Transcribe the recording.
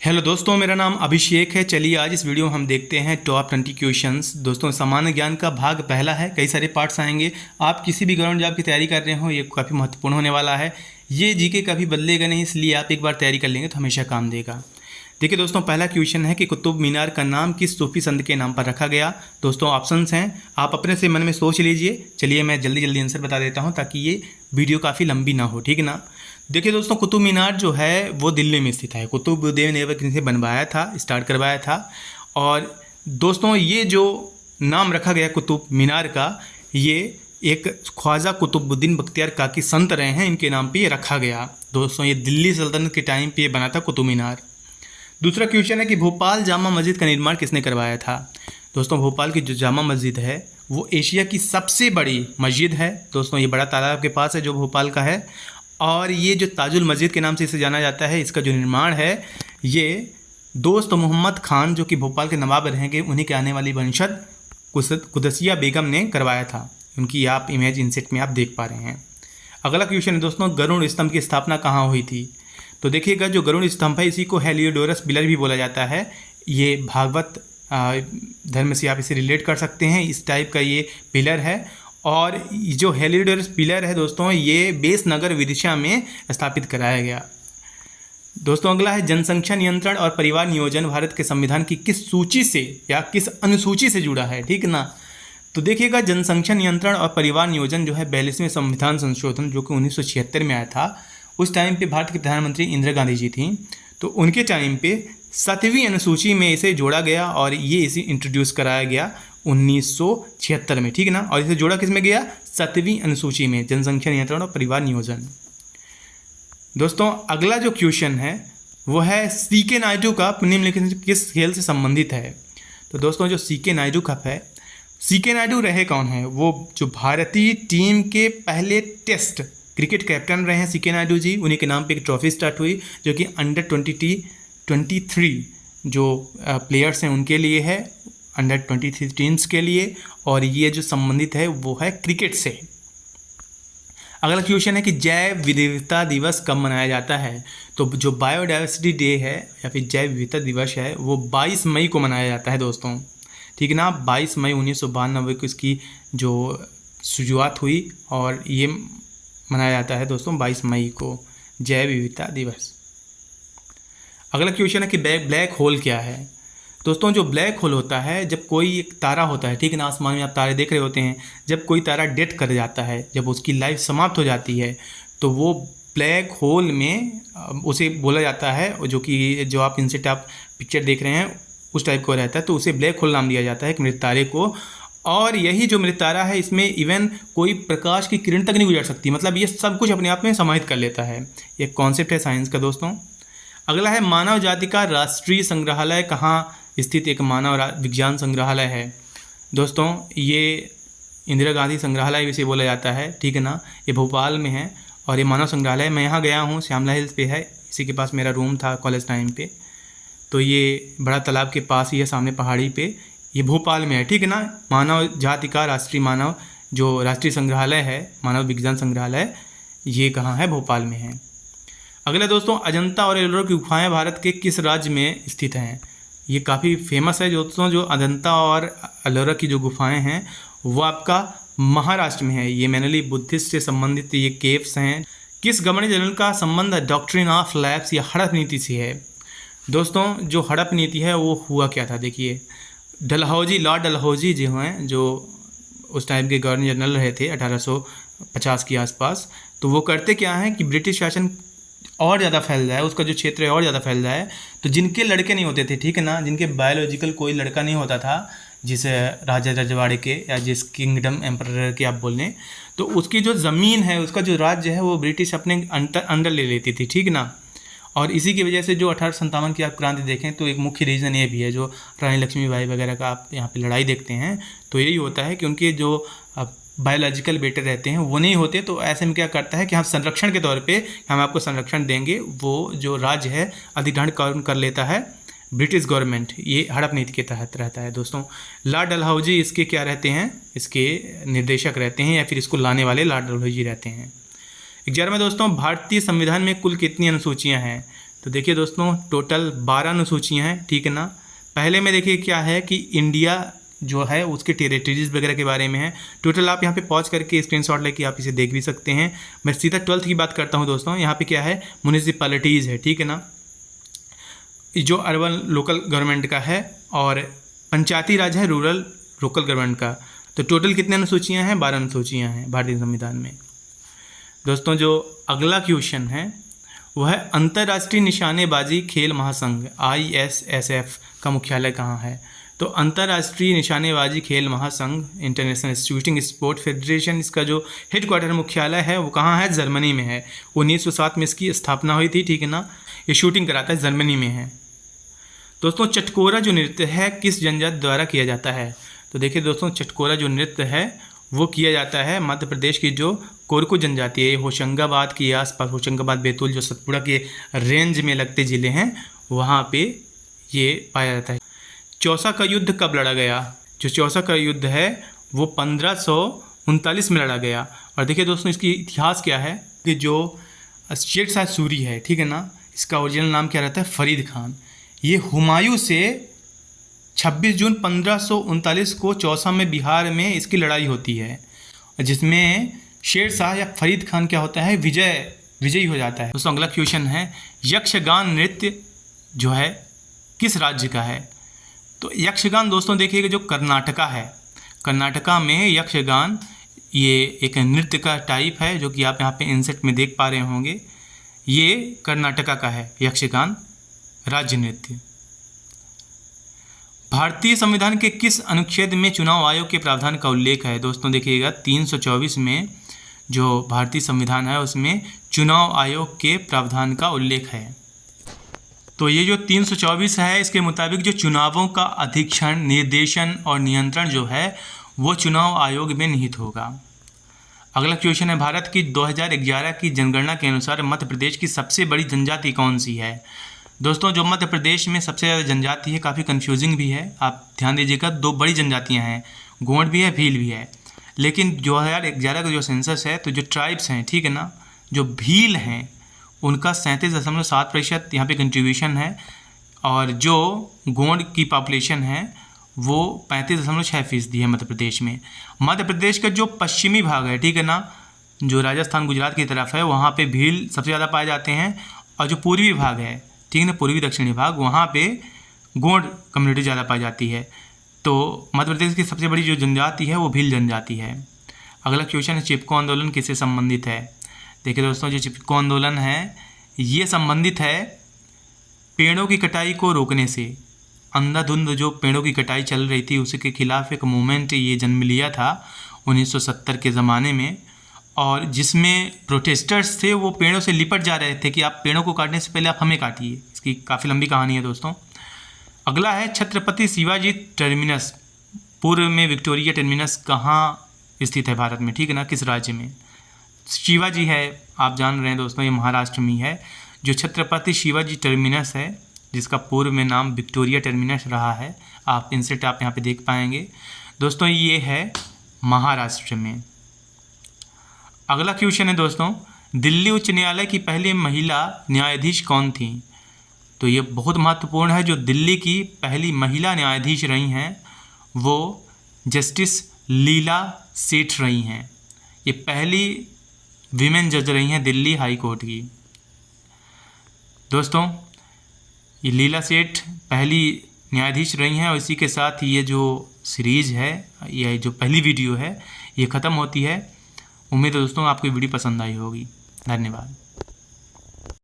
Hello दोस्तों, मेरा नाम अभिषेक है। चलिए आज इस वीडियो में हम देखते हैं टॉप 20 क्वेश्चंस। दोस्तों सामान्य ज्ञान का भाग पहला है, कई सारे पार्ट्स आएंगे। आप किसी भी गवर्नमेंट जॉब की तैयारी कर रहे हो, ये काफ़ी महत्वपूर्ण होने वाला है। ये जीके कभी बदलेगा नहीं, इसलिए आप एक बार तैयारी कर लेंगे तो हमेशा काम देगा। देखिए दोस्तों, पहला क्वेश्चन है कि कुतुब मीनार का नाम किस सूफी संत के नाम पर रखा गया। दोस्तों ऑप्शंस हैं, आप अपने से मन में सोच लीजिए। चलिए मैं जल्दी आंसर बता देता हूँ ताकि ये वीडियो काफ़ी लंबी ना हो, ठीक है ना। देखिए दोस्तों, कुतुब मीनार जो है वो दिल्ली में स्थित है। कुतुबुद्दीन ऐबक ने बनवाया था, स्टार्ट करवाया था। और दोस्तों ये जो नाम रखा गया कुतुब मीनार का, ये एक ख्वाजा कुतुबुद्दीन बख्तियार काकी संत रहे हैं, इनके नाम पे ये रखा गया। दोस्तों ये दिल्ली सल्तनत के टाइम पे ये बना था कुतुब मीनार। दूसरा क्वेश्चन है कि भोपाल जामा मस्जिद का निर्माण किसने करवाया था। दोस्तों भोपाल की जो जामा मस्जिद है वो एशिया की सबसे बड़ी मस्जिद है। दोस्तों ये बड़ा तालाब के पास है जो भोपाल का है, और ये जो ताजुल मस्जिद के नाम से इसे जाना जाता है, इसका जो निर्माण है ये दोस्त मोहम्मद खान जो कि भोपाल के नवाब रहेंगे, उन्हीं के आने वाली वंशज कुदसिया बेगम ने करवाया था। उनकी आप इमेज इनसेट में आप देख पा रहे हैं। अगला क्वेश्चन है दोस्तों, गरुड़ स्तंभ की स्थापना कहाँ हुई थी। तो देखिएगा, जो गरुड़ स्तंभ है इसी को हेलियोडोरस पिलर भी बोला जाता है। ये भागवत धर्म से आप इसे रिलेट कर सकते हैं, इस टाइप का ये पिलर है। और जो हेलियोडोरस पिलर है दोस्तों, ये बेस नगर विदिशा में स्थापित कराया गया। दोस्तों अगला है, जनसंख्या नियंत्रण और परिवार नियोजन भारत के संविधान की किस सूची से या किस अनुसूची से जुड़ा है, ठीक है ना। तो देखिएगा, जनसंख्या नियंत्रण और परिवार नियोजन जो है 42वें संविधान संशोधन जो कि 1976 में आया था। उस टाइम पे भारत के प्रधानमंत्री इंदिरा गांधी जी थी, तो उनके टाइम पे 7वीं अनुसूची में इसे जोड़ा गया और ये इसे इंट्रोड्यूस कराया गया 1976 में, ठीक है ना। और इसे जोड़ा किस में गया, 7वीं अनुसूची में, जनसंख्या नियंत्रण और परिवार नियोजन। दोस्तों अगला जो क्वेश्चन है वो है, सीके नायडू कप निम्नलिखित किस खेल से संबंधित है। तो दोस्तों जो सीके नायडू कप है, सीके नायडू रहे कौन है, वो जो भारतीय टीम के पहले टेस्ट क्रिकेट कैप्टन रहे हैं सीके नायडू जी। उन्हीं के नाम पे एक ट्रॉफी स्टार्ट हुई जो कि अंडर 23 जो प्लेयर्स हैं उनके लिए है, अंडर 23 टीम्स के लिए, और ये जो संबंधित है वो है क्रिकेट से। अगला क्वेश्चन है कि जैव विविधता दिवस कब मनाया जाता है। तो जो बायोडाइवर्सिटी डे है या फिर जैव विविधता दिवस है वो 22 मई को मनाया जाता है दोस्तों, ठीक है ना। 22 मई 1992 को इसकी जो शुरुआत हुई और ये मनाया जाता है दोस्तों 22 मई को, जैव विविधता दिवस। अगला क्वेश्चन है कि ब्लैक होल क्या है। दोस्तों जो ब्लैक होल होता है, जब कोई एक तारा होता है, ठीक है ना, आसमान में आप तारे देख रहे होते हैं, जब कोई तारा डेथ कर जाता है, जब उसकी लाइफ समाप्त हो जाती है, तो वो ब्लैक होल में उसे बोला जाता है, जो कि जो आप इनसे आप पिक्चर देख रहे हैं उस टाइप का रहता है, तो उसे ब्लैक होल नाम दिया जाता है एक मृत तारे को। और यही जो मृत तारा है, इसमें इवन कोई प्रकाश की किरण तक नहीं गुजर सकती, मतलब ये सब कुछ अपने आप में समाहित कर लेता है। ये कॉन्सेप्ट है साइंस का दोस्तों। अगला है, मानव जाति का राष्ट्रीय संग्रहालय कहाँ स्थित एक मानव विज्ञान संग्रहालय है। दोस्तों ये इंदिरा गांधी संग्रहालय इसे बोला जाता है, ठीक है ना। ये भोपाल में है और ये मानव संग्रहालय, मैं यहाँ गया हूँ, श्यामला हिल्स पे है, इसी के पास मेरा रूम था कॉलेज टाइम पे। तो ये बड़ा तालाब के पास ही है, सामने पहाड़ी पे, ये भोपाल में है, ठीक है ना। मानव जाति का राष्ट्रीय संग्रहालय है, मानव विज्ञान संग्रहालय, ये कहाँ है, भोपाल में है। अगला दोस्तों, अजंता और एलोरा की गुफाएं भारत के किस राज्य में स्थित हैं। ये काफ़ी फेमस है दोस्तों, जो अजंता और एलोरा की जो गुफाएं हैं वो आपका महाराष्ट्र में है। ये मेनली बुद्धिस्ट से संबंधित ये केव्स हैं। किस गवर्नर जनरल का संबंध डॉक्ट्रिन ऑफ लैप्स या हड़प नीति से है। दोस्तों जो हड़प नीति है वो हुआ क्या था, देखिए लॉर्ड डलहौजी जो हैं, जो उस टाइम के गवर्नर जनरल रहे थे 1850 के आसपास, तो वो करते क्या हैं कि ब्रिटिश शासन और ज़्यादा फैल जाए, उसका जो क्षेत्र है और ज़्यादा फैल जाए, तो जिनके लड़के नहीं होते थे, ठीक है ना, जिनके बायोलॉजिकल कोई लड़का नहीं होता था, जिस राजा रजवाड़े के या जिस किंगडम एम्परर के आप बोल लें, तो उसकी जो ज़मीन है, उसका जो राज्य है वो ब्रिटिश अपने अंडर ले लेती थी, ठीक ना। और इसी की वजह से जो 1857 की आप क्रांति देखें तो एक मुख्य रीज़न ये भी है, जो रानी लक्ष्मीबाई वगैरह का आप यहाँ पे लड़ाई देखते हैं, तो यही होता है कि उनके जो बायोलॉजिकल बेटे रहते हैं वो नहीं होते, तो ऐसे में क्या करता है कि हम संरक्षण के तौर पे हम आपको संरक्षण देंगे, वो जो राज्य है अधिग्रहण कर लेता है ब्रिटिश गवर्नमेंट। ये हड़प नीति के तहत रहता है दोस्तों। लॉर्ड डलहौजी इसके क्या रहते हैं, इसके निर्देशक रहते हैं, या फिर इसको लाने वाले लॉर्ड डलहौजी रहते हैं। 11वां दोस्तों, भारतीय संविधान में कुल कितनी अनुसूचियां हैं। तो देखिए दोस्तों टोटल 12 अनुसूचियाँ हैं, ठीक है ना। पहले में देखिए क्या है कि इंडिया जो है उसके टेरिटरीज वगैरह के बारे में है। टोटल आप यहाँ पे पॉज करके स्क्रीनशॉट लेके आप इसे देख भी सकते हैं। मैं सीधा 12th की बात करता हूँ दोस्तों। यहाँ पे क्या है, म्यूनिसिपैलिटीज़ है, ठीक है ना, जो अर्बन लोकल गवर्नमेंट का है, और पंचायती राज है रूरल लोकल गवर्नमेंट का। तो टोटल कितने अनुसूचियाँ हैं, 12 अनुसूचियाँ हैं भारतीय संविधान में। दोस्तों जो अगला क्वेश्चन है वह है अंतर्राष्ट्रीय निशानेबाजी खेल महासंघ ISSF का मुख्यालय कहाँ है। तो अंतर्राष्ट्रीय निशानेबाजी खेल महासंघ इंटरनेशनल शूटिंग स्पोर्ट फेडरेशन, इसका जो हेडक्वार्टर मुख्यालय है वो कहाँ है, जर्मनी में है। 1907 में इसकी स्थापना हुई थी, ठीक है ना। ये शूटिंग कराता है, जर्मनी में है। दोस्तों चटकोरा जो नृत्य है किस जनजाति द्वारा किया जाता है। तो देखिए दोस्तों चटकोरा जो नृत्य है वो किया जाता है मध्य प्रदेश की जो कोरकू जनजाति है, होशंगाबाद के आसपास, होशंगाबाद बैतूल जो सतपुड़ा के रेंज में लगते ज़िले हैं वहाँ पे ये पाया जाता है। चौसा का युद्ध कब लड़ा गया। जो चौसा का युद्ध है वो 1539 में लड़ा गया। और देखिए दोस्तों इसकी इतिहास क्या है कि जो शेर शाह सूरी है, ठीक है ना, इसका ओरिजिनल नाम क्या रहता है, फरीद खान। ये हुमायूं से 26 जून 1539 को चौसा में बिहार में इसकी होती है, जिसमें शेर शाह या फरीद खान क्या होता है, विजयी हो जाता है। दोस्तों अगला क्वेश्चन है यक्षगान नृत्य जो है किस राज्य का है। तो यक्षगान दोस्तों देखिएगा जो कर्नाटका है, कर्नाटका में यक्षगान ये एक नृत्य का टाइप है जो कि आप यहाँ पे इंसेट में देख पा रहे होंगे। ये कर्नाटका का है यक्षगान राज्य नृत्य। भारतीय संविधान के किस अनुच्छेद में चुनाव आयोग के प्रावधान का उल्लेख है। दोस्तों देखिएगा 324 में जो भारतीय संविधान है उसमें चुनाव आयोग के प्रावधान का उल्लेख है। तो ये जो 324 है इसके मुताबिक जो चुनावों का अधीक्षण, निर्देशन और नियंत्रण जो है वो चुनाव आयोग में निहित होगा। अगला क्वेश्चन है भारत की 2011 की जनगणना के अनुसार मध्य प्रदेश की सबसे बड़ी जनजाति कौन सी है। दोस्तों जो मध्य प्रदेश में सबसे ज़्यादा जनजाति है, काफ़ी कंफ्यूजिंग भी है, आप ध्यान दीजिएगा। 2 बड़ी जनजातियां हैं, गोंड भी है, भील भी है। लेकिन 2011 का जो सेंसस है तो जो ट्राइब्स हैं, ठीक है ना, जो भील हैं उनका 37.7% यहाँ पे कंट्रीब्यूशन है, और जो गोंड की पॉपुलेशन है वो 35.6% है मध्य प्रदेश में। मध्य प्रदेश का जो पश्चिमी भाग है, ठीक है ना, जो राजस्थान गुजरात की तरफ है वहाँ पे भील सबसे ज़्यादा पाए जाते हैं, और जो पूर्वी भाग है, ठीक है ना, पूर्वी दक्षिणी भाग, वहाँ पे गोंड कम्युनिटी ज़्यादा पाई जाती है। तो मध्य प्रदेश की सबसे बड़ी जो जनजाति है वो भील जनजाति है। अगला क्वेश्चन है चिपको आंदोलन किससे संबंधित है। देखिए दोस्तों जो चिपको आंदोलन है ये संबंधित है पेड़ों की कटाई को रोकने से। अंधाधुंध जो पेड़ों की कटाई चल रही थी उसके खिलाफ एक मूवमेंट ये जन्म लिया था 1970 के ज़माने में, और जिसमें प्रोटेस्टर्स थे वो पेड़ों से लिपट जा रहे थे कि आप पेड़ों को काटने से पहले आप हमें काटिए। इसकी काफ़ी लंबी कहानी है दोस्तों। अगला है छत्रपति शिवाजी टर्मिनस, पूर्व में विक्टोरिया टर्मिनस कहाँ स्थित है भारत में, ठीक है ना, किस राज्य में। शिवाजी है, आप जान रहे हैं दोस्तों, ये महाराष्ट्र में है। जो छत्रपति शिवाजी टर्मिनस है जिसका पूर्व में नाम विक्टोरिया टर्मिनस रहा है, आप इंसेट आप यहाँ पे देख पाएंगे दोस्तों, ये है महाराष्ट्र में। अगला क्वेश्चन है दोस्तों दिल्ली उच्च न्यायालय की पहली महिला न्यायाधीश कौन थी। तो ये बहुत महत्वपूर्ण है। जो दिल्ली की पहली महिला न्यायाधीश रही हैं वो जस्टिस लीला सेठ रही हैं। ये पहली वीमेन जज रही हैं दिल्ली हाई कोर्ट की। दोस्तों ये लीला सेठ पहली न्यायाधीश रही हैं, और इसी के साथ ये जो सीरीज़ है, ये जो पहली वीडियो है ये ख़त्म होती है। उम्मीद है दोस्तों आपको वीडियो पसंद आई होगी। धन्यवाद।